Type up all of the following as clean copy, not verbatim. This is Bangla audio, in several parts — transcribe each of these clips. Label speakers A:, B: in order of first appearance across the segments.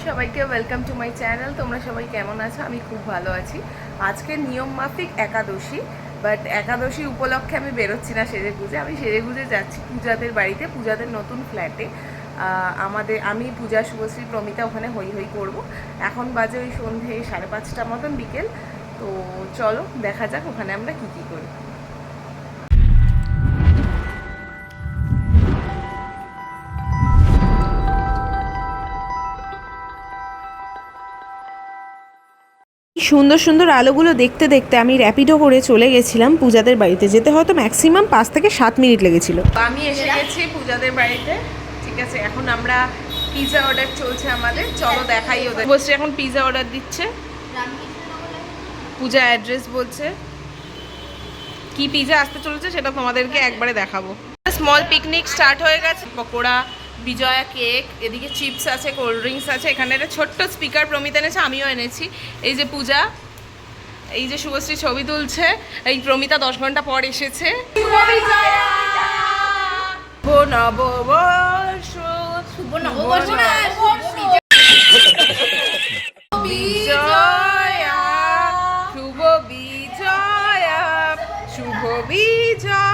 A: সবাইকে ওয়েলকাম টু মাই চ্যানেল। তোমরা সবাই কেমন আছো? আমি খুব ভালো আছি। আজকে নিয়ম মাফিক একাদশী, বাট একাদশী উপলক্ষে আমি বেরোচ্ছি না সেজেগুজে। আমি সেজেগুজে যাচ্ছি পূজাদের বাড়িতে, পূজাদের নতুন ফ্ল্যাটে। আমি পূজা, শুভশ্রী, প্রমিতা ওখানে হই হই করবো। এখন বাজে ওই সন্ধে 5:30 মতন বিকেল। তো চলো দেখা যাক ওখানে আমরা কী কী করি।
B: সুন্দর সুন্দর আলোগুলো দেখতে দেখতে আমি র্যাপিডো করে চলে গেছিলাম পূজাদের বাড়িতে। যেতে হয়তো ম্যাক্সিমাম 5 থেকে 7 মিনিট লেগেছিল।
A: আমি এসে গেছি পূজাদের বাড়িতে। ঠিক আছে, এখন আমরা পিৎজা অর্ডার চলছে আমাদের। চলো দেখাই ওদের। বসে এখন পিৎজা অর্ডার দিচ্ছে। পূজা অ্যাড্রেস বলছে। কি পিৎজা আসতে চলেছে সেটা তোমাদেরকে একবারে দেখাবো। স্মল পিকনিক স্টার্ট হয়ে গেছে। পকোড়া, বিজয়া কেক, এদিকে চিপস আছে, কোল্ড ড্রিঙ্কস আছে। এখানে একটা ছোট্ট স্পিকার প্রমিতা এনেছে, আমিও এনেছি। এই যে পূজা, এই যে শুভশ্রী ছবি তুলছে। এই প্রমিতা 10 ঘন্টা পর এসেছে। নববর্ষ, শুভ নববর্ষ, বিজয়া, শুভ বিজয়া, শুভ বিজয়া।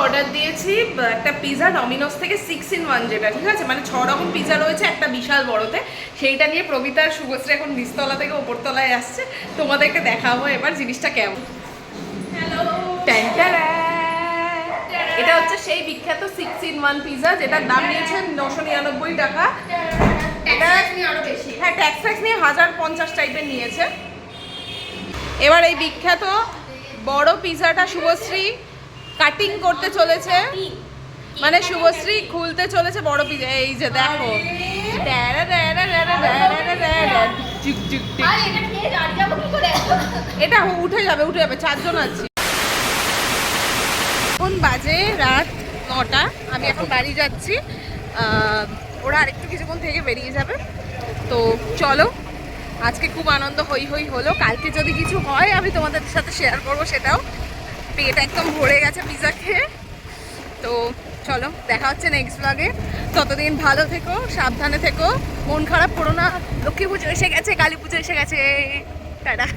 A: অর্ডার দিয়েছি একটা পিৎজা ডমিনোস থেকে 6-in-1, যেটা ঠিক আছে, মানে 6 রকম পিৎজা রয়েছে একটা বিশাল বড়তে। সেইটা নিয়ে প্রমিতা আর শুভশ্রী এখন নিচতলা থেকে ওপরতলায় আসছে। তোমাদেরকে দেখাবো এবার জিনিসটা কেমন। এটা হচ্ছে সেই বিখ্যাত 6-in-1 পিৎজা, যেটার দাম নিয়েছে 999 টাকা। এটা হ্যাঁ, ট্যাক্স ফ্যাক্স নিয়ে 1050 টাইপের নিয়েছে। এবার এই বিখ্যাত বড় পিৎজাটা শুভশ্রী কাটিং করতে চলেছে, মানে শুভশ্রী খুলতে চলেছে বড় পিৎজা। এই যে দেখো, এটা উঠে যাবে 4 জন আছি। এখন বাজে রাত 9টা। আমি এখন বাড়ি যাচ্ছি। ওরা আরেকটু কিছুক্ষণ থেকে বেরিয়ে যাবে। তো চলো, আজকে খুব আনন্দ হই হই হলো। কালকে যদি কিছু হয় আমি তোমাদের সাথে শেয়ার করবো সেটাও। পেট একদম ভরে গেছে পিৎজা খেয়ে। তো চলো, দেখা হচ্ছে নেক্সট ব্লগে। ততদিন ভালো থেকো, সাবধানে থেকো, মন খারাপ করো না। লক্ষ্মী পুজো এসে গেছে, কালী পুজো এসে গেছে। টাটা।